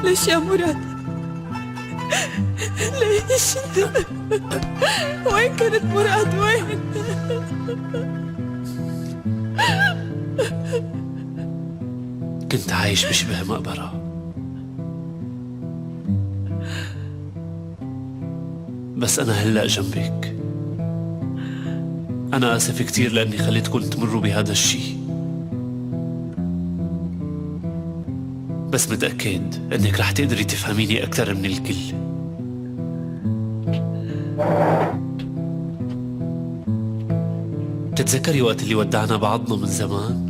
ليش يا مراد؟ ليش؟ وين كنت مراد؟ وين؟ كنت عايش بشبه مقبرة، بس أنا هلأ جنبك. أنا آسف كتير لأني خليتكم تمروا بهذا الشي، بس متأكد أنك رح تقدري تفهميني أكثر من الكل. بتتذكري وقت اللي ودعنا بعضنا من زمان؟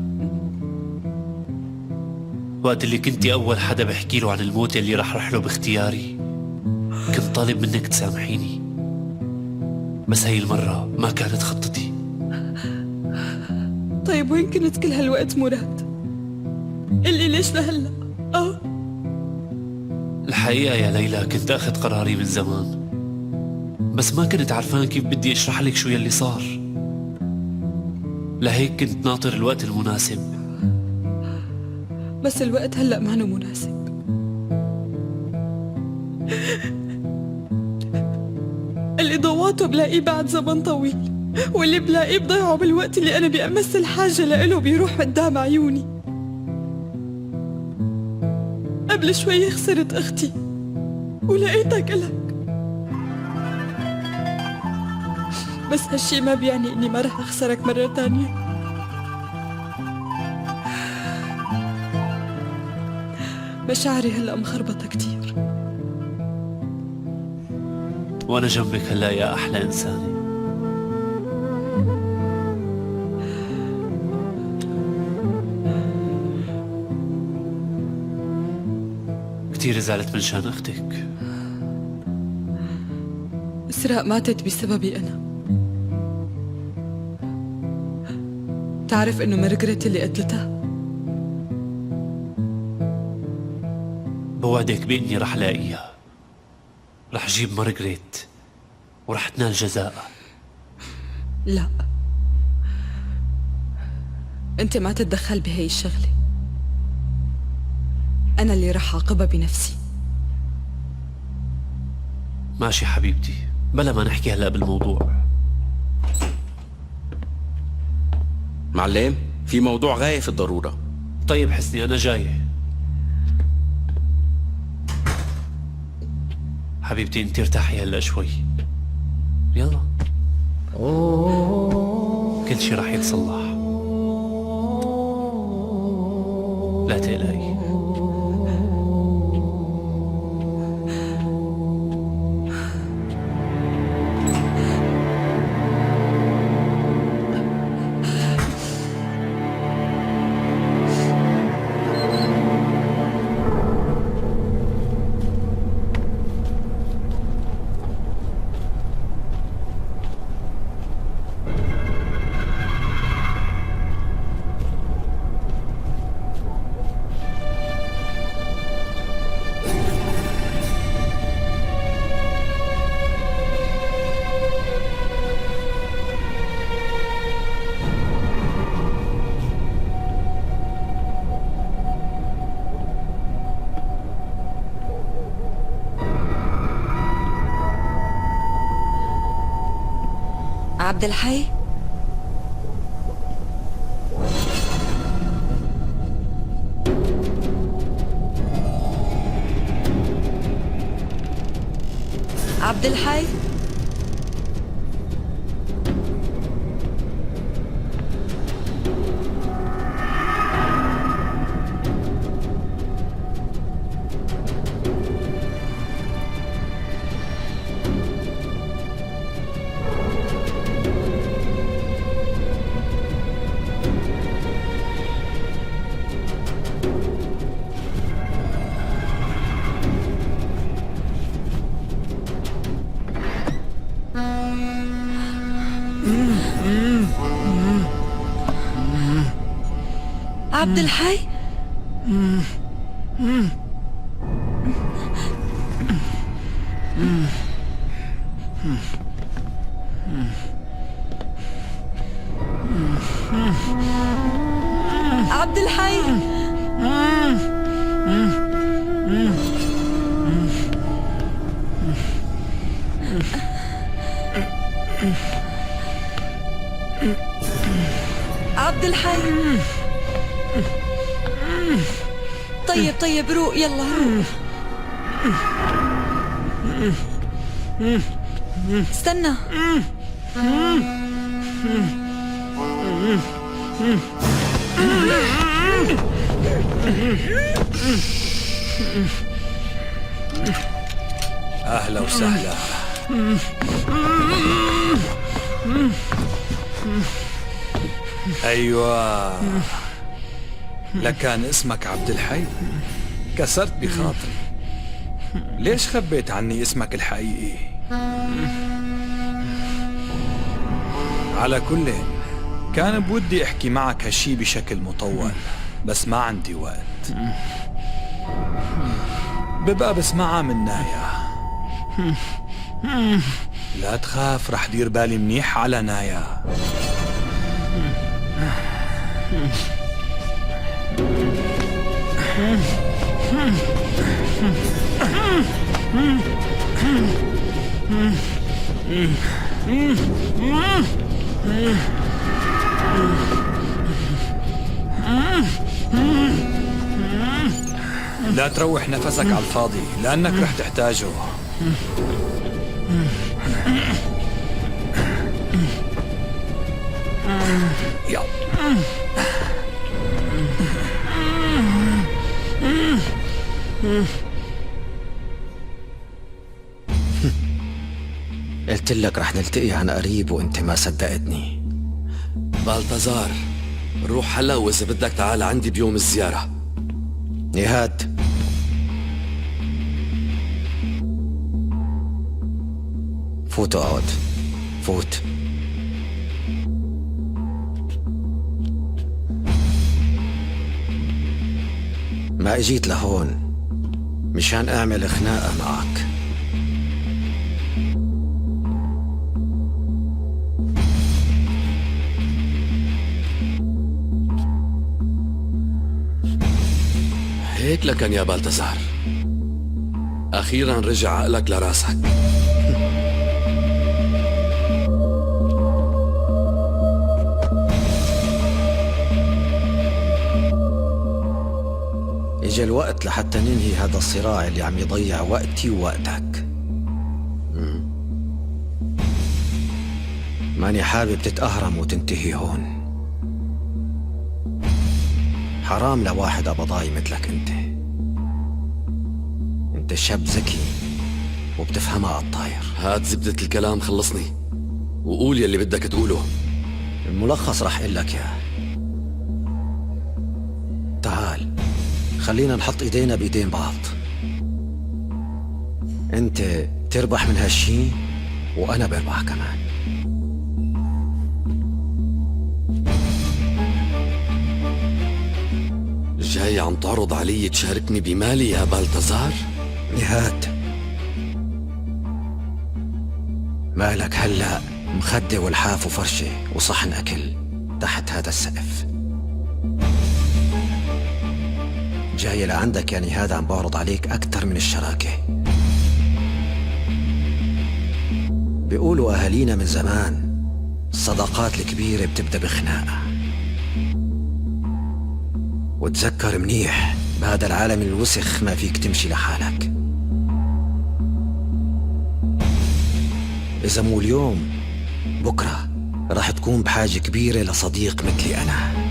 وقت اللي كنتي أول حدا بحكي له عن الموت اللي رح رحله باختياري. كنت طالب منك تسامحيني، بس هاي المرة ما كانت خطتي. طيب وين كنت كل هالوقت مراد؟ قلي ليش لهلا؟ الحقيقة يا ليلى كنت أخذ قراري من زمان، بس ما كنت عارفان كيف بدي أشرح لك شو يلي صار. لهيك كنت ناطر الوقت المناسب. بس الوقت هلأ ما هو مناسب. اللي ضواته بلاقيه بعد زمن طويل، واللي بلاقيه بضيعه بالوقت اللي أنا بأمس الحاجة لإله بيروح قدام عيوني. قبل شوي خسرت أختي ولقيتك إلك، بس هالشي ما بيعني إني ما رح أخسرك مرة تانية. مشاعري هلأ مخربطة كتير، وأنا جنبك هلا يا أحلى إنسانة. كتير زعلت من شان أختك. إسراء ماتت بسببي أنا. تعرف إنه مارغريت اللي قتلتها؟ بوعدك بإني رح لاقيها، رح جيب مارغريت ورح تنال جزاءها. لا، أنت ما تتدخل بهي الشغلة. أنا اللي رح أعاقبها بنفسي. ماشي حبيبتي، بلا ما نحكي هلأ بالموضوع. معلم، في موضوع غاية في الضرورة. طيب حسني أنا جاي. حبيبتي انت ارتاحي هلأ شوي، يلا كل شي رح يتصلح، لا تقلقي. عبد الحي، عبد الحي، عبد الحي. عبد الحي. عبد الحي. طيب روق، يلا روق. استنى. أهلا وسهلا. أيوة، لكان اسمك عبد الحي. كسرت بخاطري. ليش خبيت عني اسمك الحقيقي؟ على كل، كان بودي احكي معك هالشي بشكل مطول، بس ما عندي وقت. ببقى بسمعها من نايا. لا تخاف، رح دير بالي منيح على نايا. لا تروح نفسك على الفاضي، لأنك رح تحتاجه. يلا. قلت لك رح نلتقي عن قريب وانت ما صدقتني. بالتزار، روح هلا، واذا بدك تعال عندي بيوم الزيارة. نهاد، فوت اقعد، فوت. ما اجيت لهون مشان اعمل خناقة معك. هيك لكن يا بالتزار، أخيرا رجع عقلك لراسك. اجى الوقت لحتى ننهي هذا الصراع اللي عم يضيع وقتي ووقتك. ماني حابب تتأهرم وتنتهي هون. حرام لواحد قبضاي مثلك انت شاب ذكي وبتفهمها الطاير. هات زبدة الكلام، خلصني وقول يلي بدك تقوله. الملخص رح اقول لك اياه. تعال خلينا نحط ايدينا بايدين بعض. انت تربح من هالشي وانا بربح كمان. جاي عم تعرض علي تشاركني بمالي يا بالتزار؟ نهاد، مالك هلأ مخدة والحاف وفرشة وصحن أكل تحت هذا السقف. جاي لعندك يعني هذا عم بعرض عليك أكتر من الشراكة. بيقولوا أهالينا من زمان الصداقات الكبيرة بتبدأ بخناقة. وتذكر منيح، بهذا العالم الوسخ ما فيك تمشي لحالك. إذا مو اليوم بكرة راح تكون بحاجة كبيرة لصديق مثلي أنا.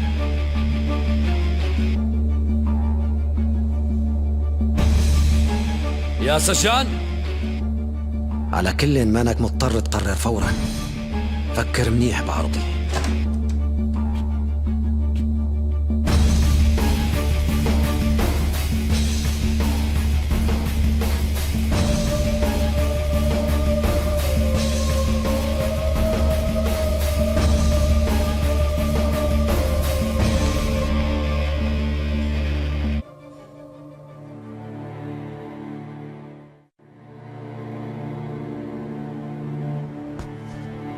يا سجان، على كل مانك مضطر تقرر فورا. فكر منيح بعرضي.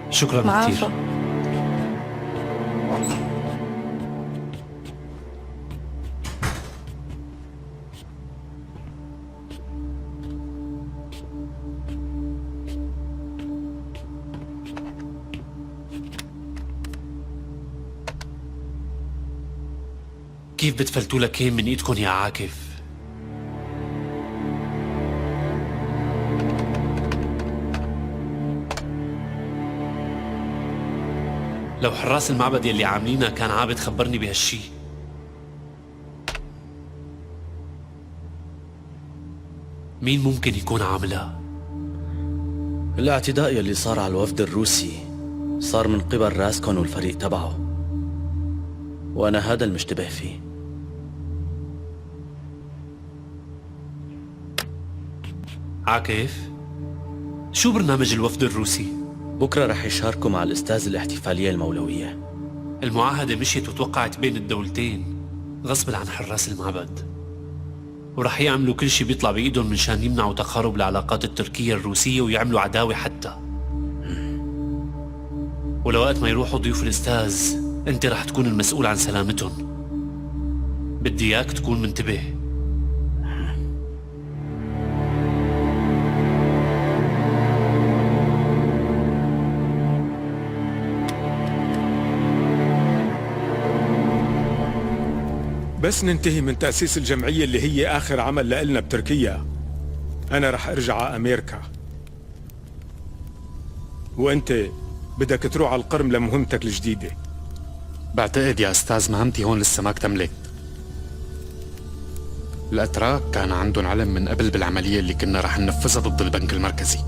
شكرا معافى. كثير. كيف بتفلتوا لك كين من ايدكم يا عاكف؟ لو حراس المعبد يلي عاملينها كان عابد خبرني بهالشي. مين ممكن يكون عاملها؟ الاعتداء يلي صار على الوفد الروسي صار من قبل راسكون والفريق تبعه، وأنا هذا المشتبه فيه. عاكف، شو برنامج الوفد الروسي؟ بكرة رح يشاركوا مع الأستاذ الاحتفالية المولوية. المعاهدة مشيت وتوقعت بين الدولتين غصب عن حراس المعبد، ورح يعملوا كل شي بيطلع بإيدهم منشان يمنعوا تقارب العلاقات التركية الروسية ويعملوا عداوة حتى. ولوقت ما يروحوا ضيوف الأستاذ أنت رح تكون المسؤول عن سلامتهم. بدي إياك تكون منتبه. بس ننتهي من تأسيس الجمعية اللي هي آخر عمل لإلنا بتركيا، أنا رح أرجع على أمريكا، وأنت بدك تروح على القرم لمهمتك الجديدة. بعتقد يا أستاذ مهمتي هون لسه ما اكتملت. الأتراك كان عندهم علم من قبل بالعملية اللي كنا رح ننفذها ضد البنك المركزي.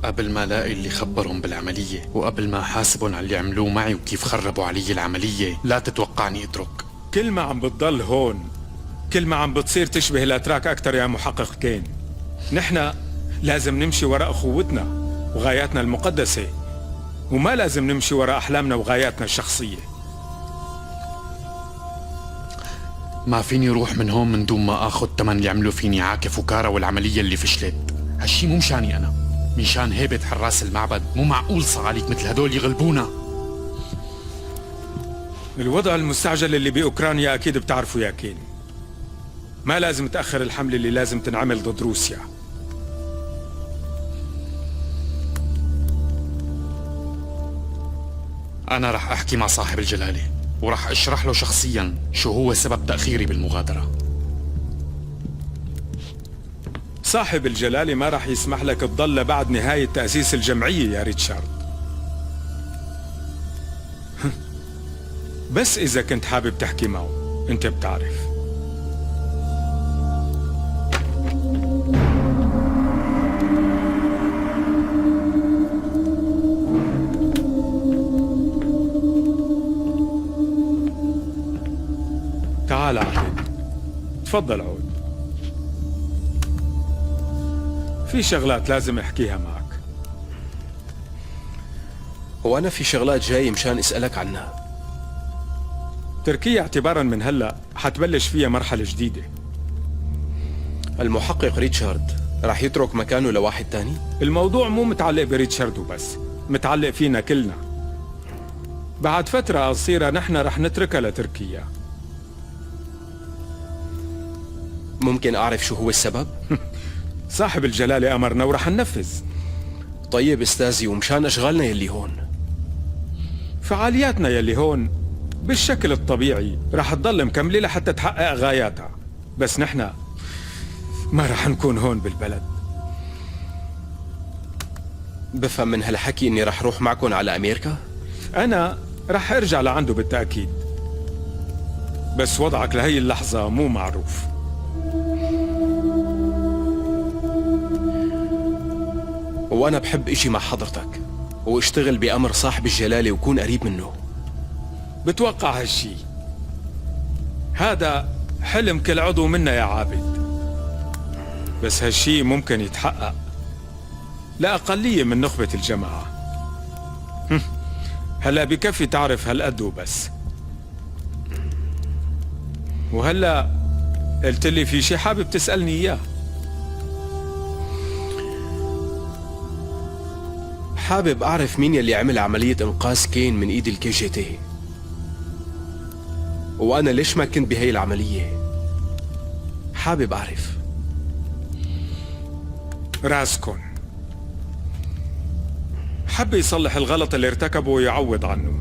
قبل ما لاقي اللي خبرهم بالعملية وقبل ما حاسبهم على اللي عملوه معي وكيف خربوا علي العملية، لا تتوقعني اترك. كل ما عم بتضل هون كل ما عم بتصير تشبه الأتراك أكتر يا محقق كين. نحن لازم نمشي وراء أخوتنا وغاياتنا المقدسة، وما لازم نمشي وراء أحلامنا وغاياتنا الشخصية. ما فيني روح من هون من دون ما اخذ تمن اللي عملوا فيني عاكف وكارا والعملية اللي فشلت. هالشي مو مشاني انا، مشان هيبة حراس المعبد. مو معقول صعاليك مثل هدول يغلبونا. الوضع المستعجل اللي بأوكرانيا أكيد بتعرفوا يا كين. ما لازم تأخر الحملة اللي لازم تنعمل ضد روسيا. انا رح احكي مع صاحب الجلالة ورح اشرح له شخصيا شو هو سبب تأخيري بالمغادرة. صاحب الجلالة ما رح يسمح لك تضل بعد نهاية تأسيس الجمعية يا ريتشارد. بس إذا كنت حابب تحكي معه، أنت بتعرف. تعال عهد، تفضل عود. في شغلات لازم احكيها معك. وأنا في شغلات جاي مشان اسألك عنها. تركيا اعتبارا من هلا حتبلش فيها مرحلة جديدة. المحقق ريتشارد رح يترك مكانه لواحد تاني؟ الموضوع مو متعلق بريتشارد وبس، متعلق فينا كلنا. بعد فترة قصيرة نحن رح نتركها لتركيا. ممكن أعرف شو هو السبب؟ صاحب الجلالة أمرنا ورح ننفذ. طيب استاذي، ومشان أشغالنا يلي هون؟ فعالياتنا يلي هون بالشكل الطبيعي رح تضل مكملة لحتى تحقق غاياتها، بس نحن ما رح نكون هون بالبلد. بفهم من هالحكي إني رح روح معكم على أمريكا؟ أنا رح أرجع لعنده بالتأكيد، بس وضعك لهي اللحظة مو معروف. وأنا بحب إجي مع حضرتك واشتغل بأمر صاحب الجلالة وكون قريب منه. بتوقع هالشي، هذا حلم كل عضو منا يا عابد، بس هالشي ممكن يتحقق لأقلية من نخبة الجماعة. هلا بكفي تعرف هالقد وبس. وهلا قلت لي في شي حابب تسألني إياه. حابب أعرف مين يلي عمل عملية إنقاذ كين من إيد الكي جي تي، وأنا ليش ما كنت بهي العملية؟ حابب أعرف. راسكون حب يصلح الغلط اللي ارتكبه ويعوض عنه.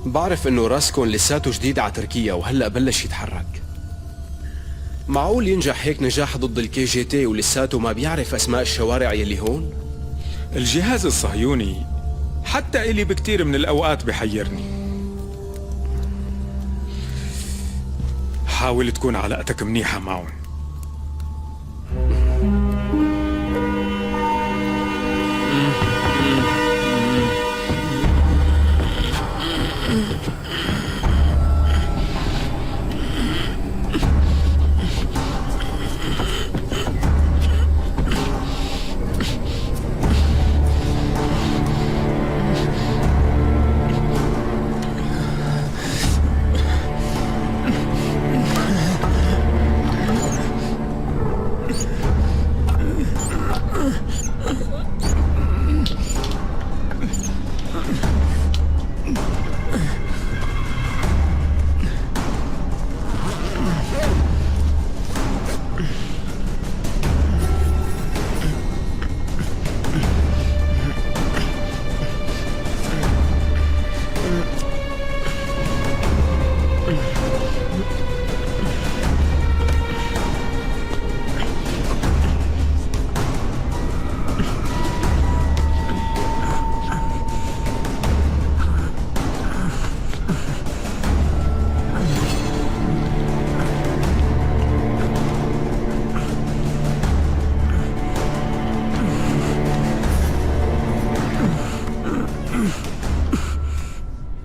بعرف انه راسكون لساته جديد على تركيا وهلأ بلش يتحرك. معقول ينجح هيك نجاح ضد الكي جي تي ولساته ما بيعرف اسماء الشوارع يلي هون؟ الجهاز الصهيوني حتى إلي بكتير من الأوقات بحيرني. حاول تكون علاقتك منيحة معهم.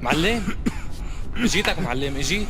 معلم اجيتك معلم اجيت.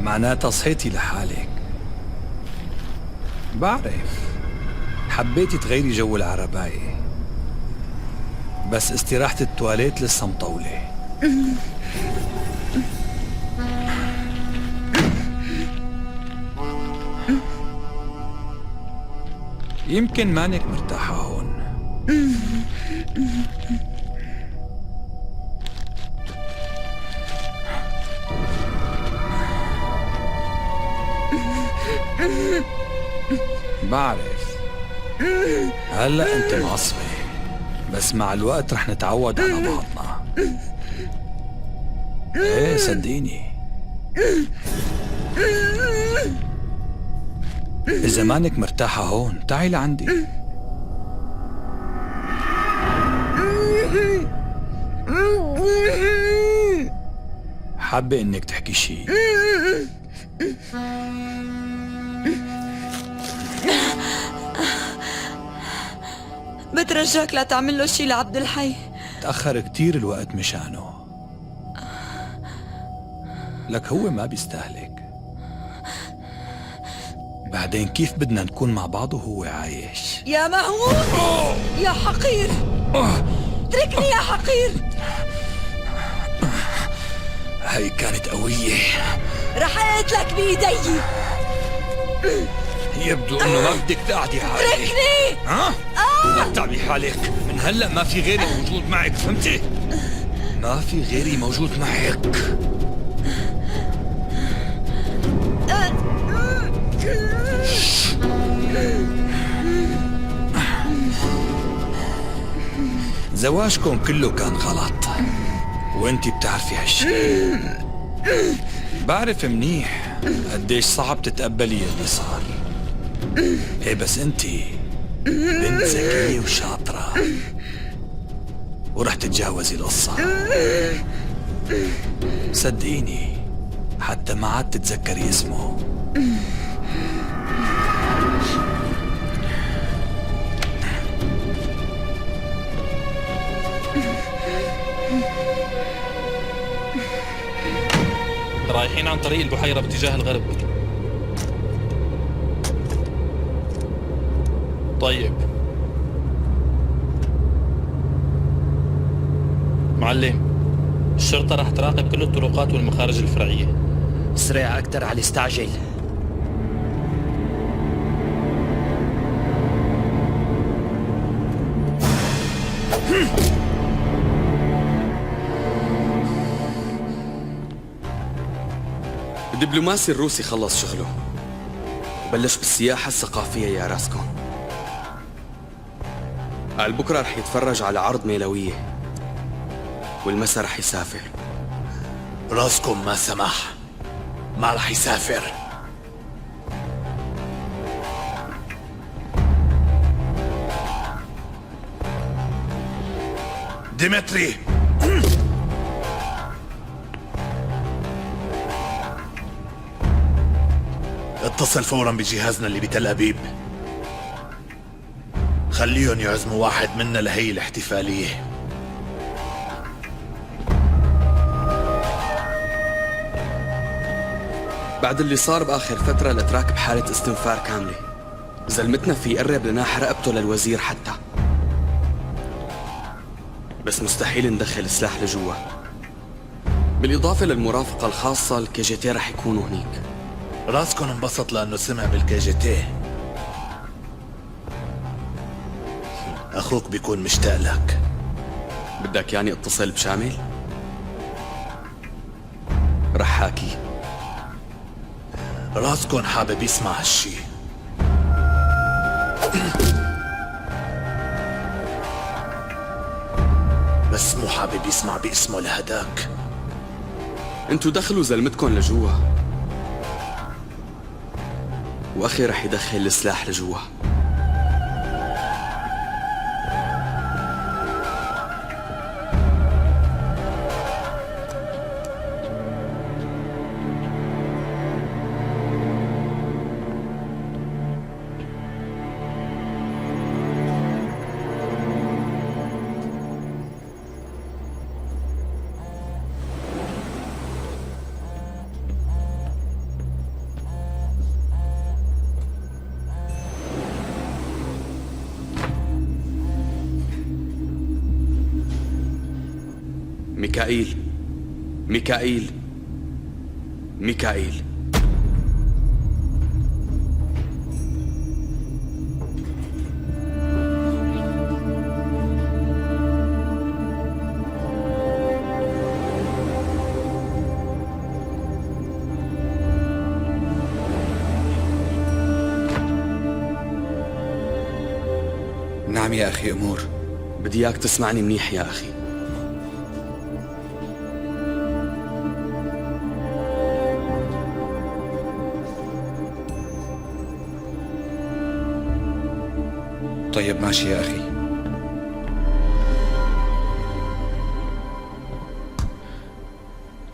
معناتها صحيتي لحالك. بعرف حبيتي تغيري جو العرباية، بس استراحة التواليت لسه مطولة. يمكن مانك مرتاحة هون. بعرف هلا انت معصبة، بس مع الوقت رح نتعود على بعضنا. ايه صدقيني، إذا مانك مرتاحة هون تعي لعندي. حابة إنك تحكي شي؟ بترجاك لا تعمل له شي لعبد الحي. تأخر كتير الوقت مشانه، لك هو ما بيستهلك. بعدين كيف بدنا نكون مع بعض وهو عايش؟ يا مهموس يا حقير، اتركني يا حقير. هاي كانت قوية، رح اقتلك بإيدي. يبدو انه ما بدك تقعدي حالك. اتركني. ها؟ لا تعبي حالك، من هلا ما في غيري موجود معك، فهمتي؟ ما في غيري موجود معك. زواجكم كله كان غلط، وانتي بتعرفي هالشي. بعرف منيح قديش صعب تتقبلي اللي صار. ايه بس انتي بنت ذكية وشاطرة، ورح تتجاوزي القصة. صدقيني حتى ما عاد تتذكري اسمه. رايحين عن طريق البحيرة باتجاه الغرب. طيب معلم، الشرطة رح تراقب كل الطرقات والمخارج الفرعية. اسرع أكتر على استعجل. الدبلوماسي الروسي خلص شغله وبلش بالسياحة الثقافية يا راسكون. قال بكرة رح يتفرج على عرض ميلوية والمسا رح يسافر. راسكون ما سمح، ما رح يسافر. ديمتري، اتصل فورا بجهازنا اللي بتل أبيب، خليهم يعزموا واحد منا لهي الاحتفالية. بعد اللي صار بآخر فترة الأتراك بحالة استنفار كاملة. زلمتنا في يقرب لناح رقبته للوزير حتى، بس مستحيل ندخل سلاح لجوا. بالإضافة للمرافقة الخاصة الكي جي تي رح يكونوا هنيك. راسكون انبسط لأنه سمع بالكي جي تي. أخوك بيكون مشتاق لك. بدك يعني اتصل بشامل؟ رح حاكي. راسكون حابب يسمع هالشي. بس مو حابب يسمع باسمه لهداك. انتو دخلوا زلمتكن لجوا، واخي رح يدخل السلاح لجوا. ميكائيل، ميكائيل، ميكائيل. نعم يا أخي أمور. بدي إياك تسمعني منيح يا أخي. طيب ماشي يا أخي.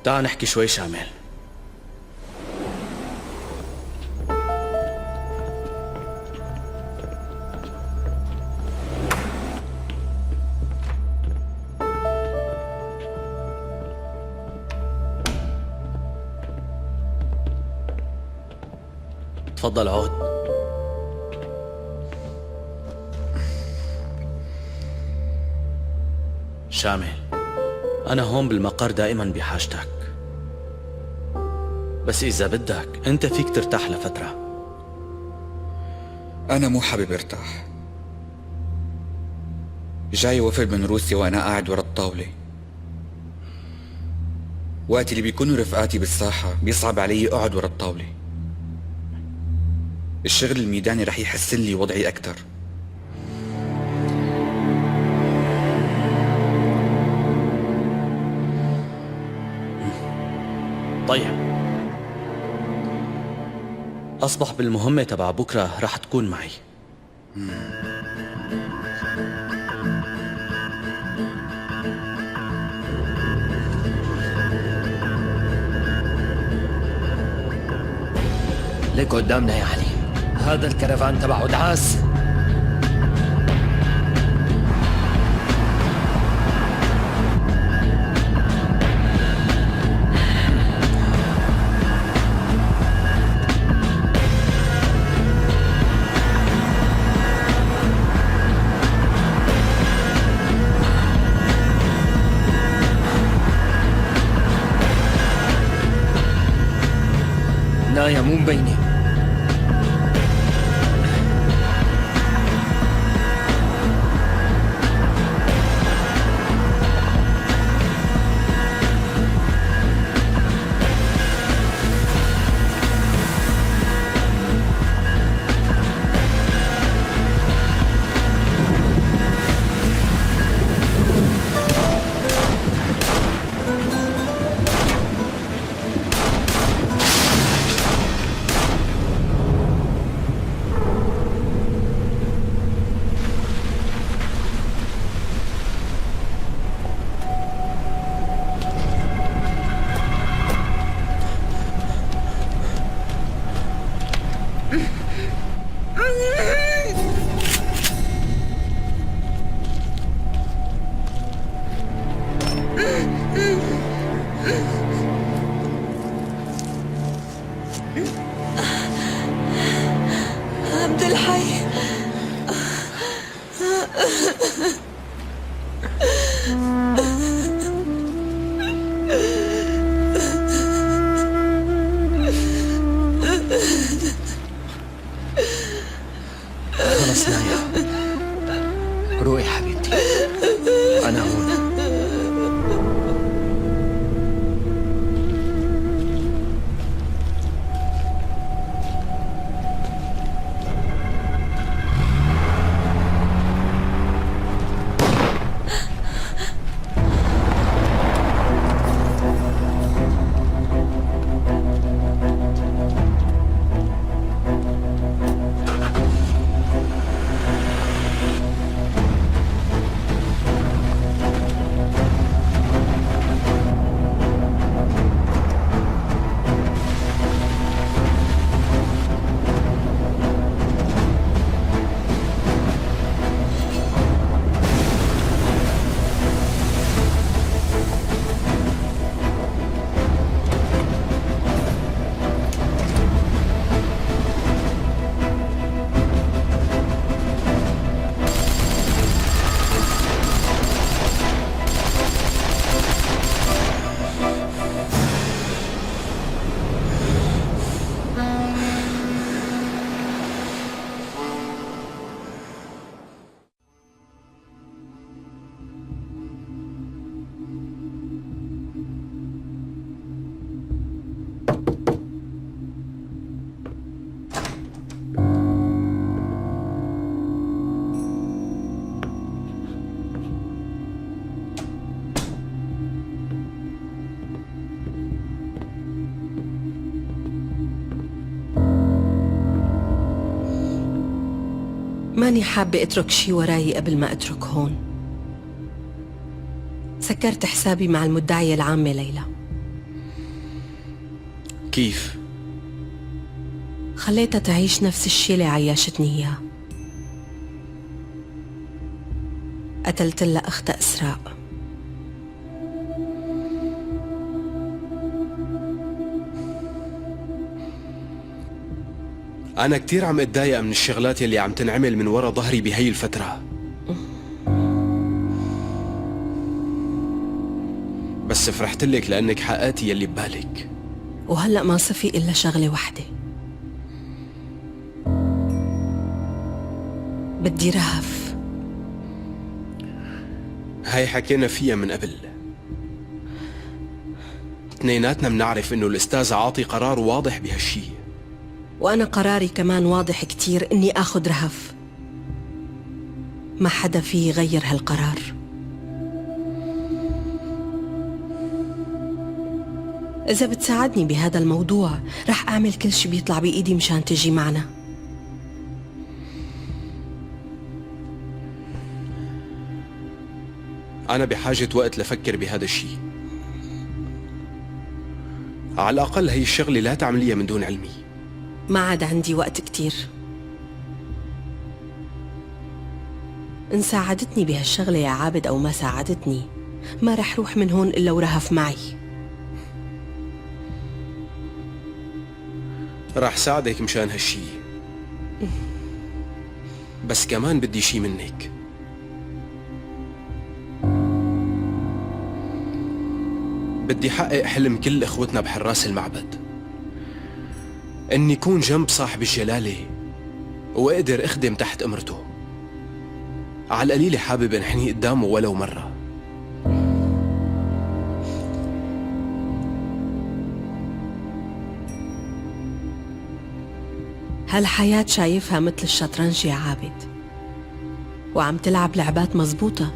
تعال نحكي شوي شامل. تفضل عود. شامل، أنا هون بالمقر دائما بحاجتك، بس إذا بدك أنت فيك ترتاح لفترة. أنا مو حابب ارتاح. جاي وفد من روسيا وأنا قاعد ورا الطاولة. وقت اللي بيكونوا رفقاتي بالساحة بيصعب علي أقعد ورا الطاولة. الشغل الميداني رح يحسن لي وضعي أكتر. طيب، أصبح بالمهمة تبع بكرة رح تكون معي. ليك قدامنا يا علي، هذا الكرفان تبع ودعاس. نايا مو مبينه. عبد الحي. خلص نايا، روقي حبيبتي، أنا هون. ماني حابة اترك شي وراي قبل ما اترك هون. سكرت حسابي مع المدعية العامة ليلى. كيف؟ خليتها تعيش نفس الشي اللي عيشتني اياه. قتلت لها اختها اسراء. أنا كتير عم اتضايق من الشغلات يلي عم تنعمل من ورا ظهري بهي الفترة، بس فرحت لك لأنك حققتي يلي ببالك. وهلأ ما صفي إلا شغلة وحدة، بدي رهف. هاي حكينا فيها من قبل، اثنيناتنا منعرف إنه الأستاذ عاطي قرار واضح بهالشي، وأنا قراري كمان واضح كتير إني آخد رهف. ما حدا فيه يغير هالقرار. إذا بتساعدني بهذا الموضوع رح أعمل كل شي بيطلع بإيدي مشان تجي معنا. أنا بحاجة وقت لفكر بهذا الشي. على الأقل هي الشغلة لا تعمليها من دون علمي. ما عاد عندي وقت كتير. إن ساعدتني بهالشغلة يا عابد أو ما ساعدتني، ما رح روح من هون إلا ورهف معي. راح ساعدك مشان هالشي، بس كمان بدي شي منك. بدي حقق حلم كل اخوتنا بحراس المعبد، اني كون جنب صاحب الجلالة واقدر اخدم تحت امرته. على القليلة حابب انحني قدامه ولو مرة. هالحياة شايفها مثل الشطرنج يا عابد، وعم تلعب لعبات مزبوطة.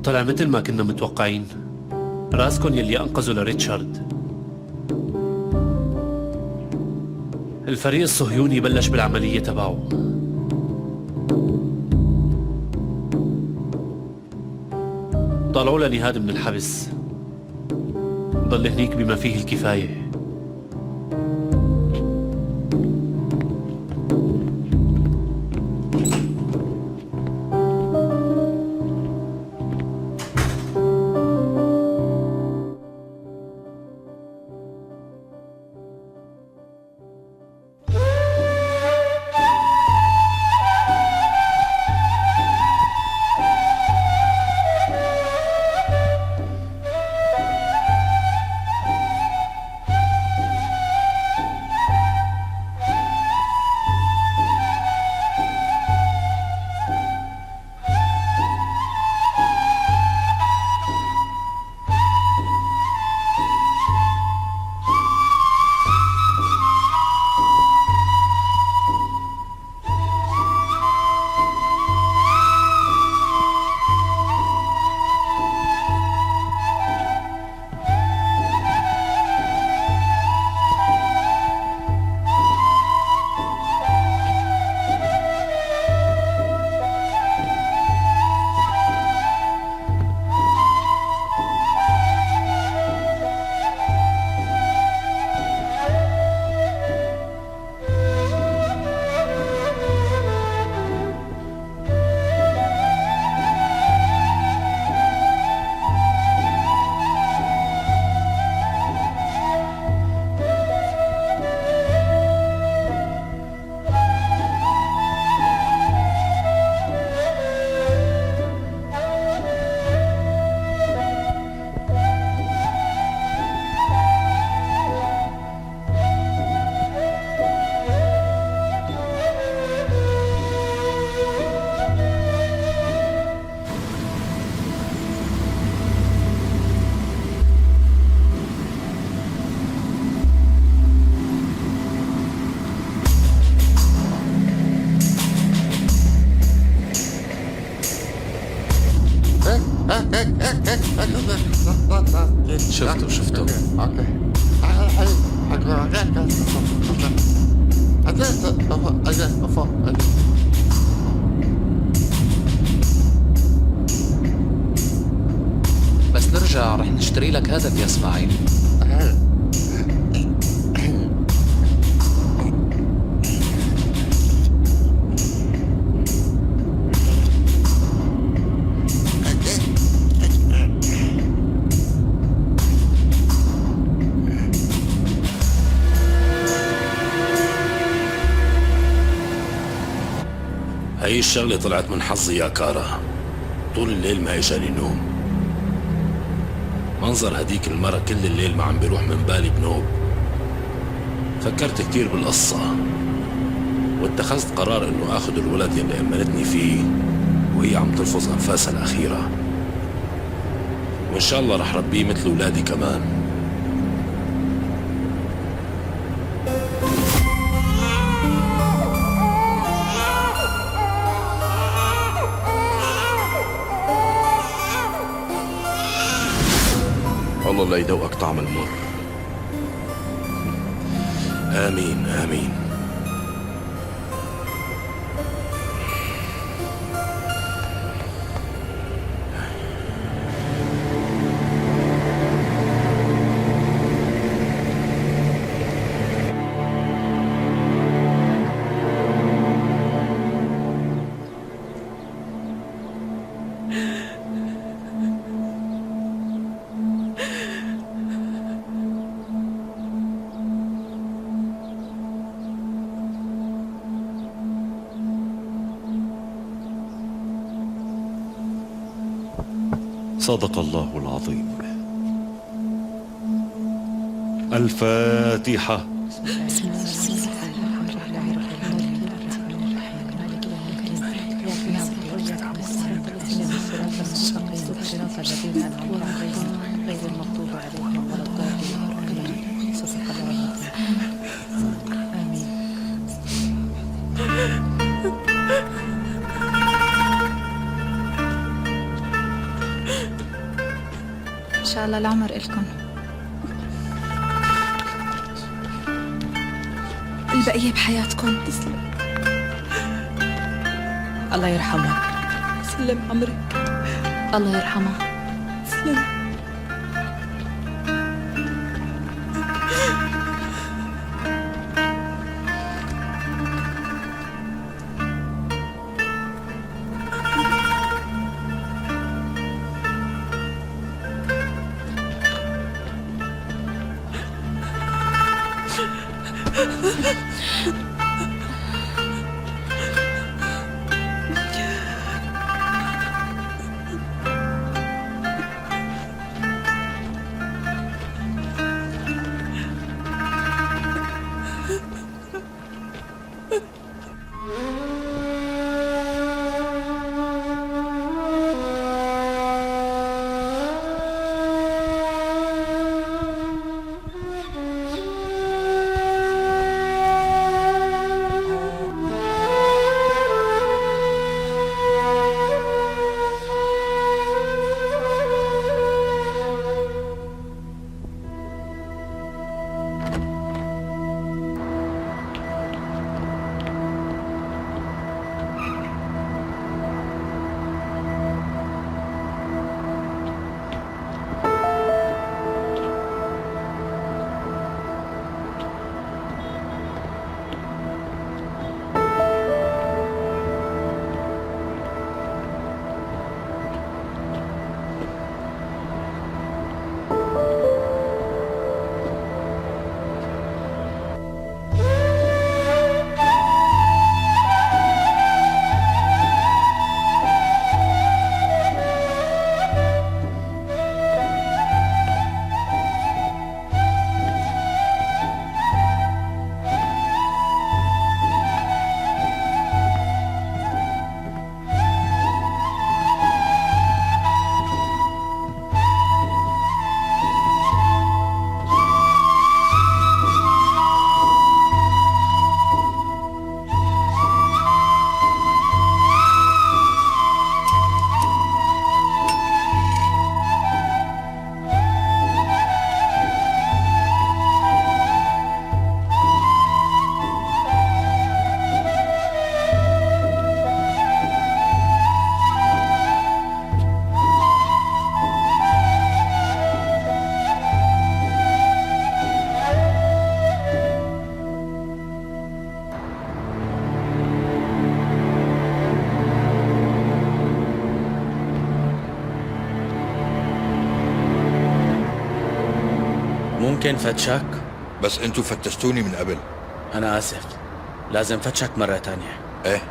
طلع مثل ما كنا متوقعين. راسكن يلي أنقذوا لريتشارد. الفريق الصهيوني بلش بالعملية تبعه. طلعوا لنهاد من الحبس، ضل هنيك بما فيه الكفاية. شفته بس نرجع رح نشتري لك هدف يا اسماعيل. هاي الشغلة طلعت من حظي يا كارا. طول الليل ما اجاني نوم. منظر هديك المرة كل الليل ما عم بيروح من بالي بنوب. فكرت كتير بالقصة واتخذت قرار انه اخذ الولد يلي امنتني فيه وهي عم تلفظ انفاسها الاخيرة، وان شاء الله رح ربيه مثل اولادي كمان. الله لا يذوقك طعم المر. آمين آمين. صدق الله العظيم. الفاتحة. إن شاء الله العمر إلكم. البقية بحياتكم. تسلم. الله يرحمها. سلم عمري. الله يرحمها. سلم. ممكن فتشك؟ بس انتوا فتشتوني من قبل. أنا آسف، لازم فتشك مرة تانية. ايه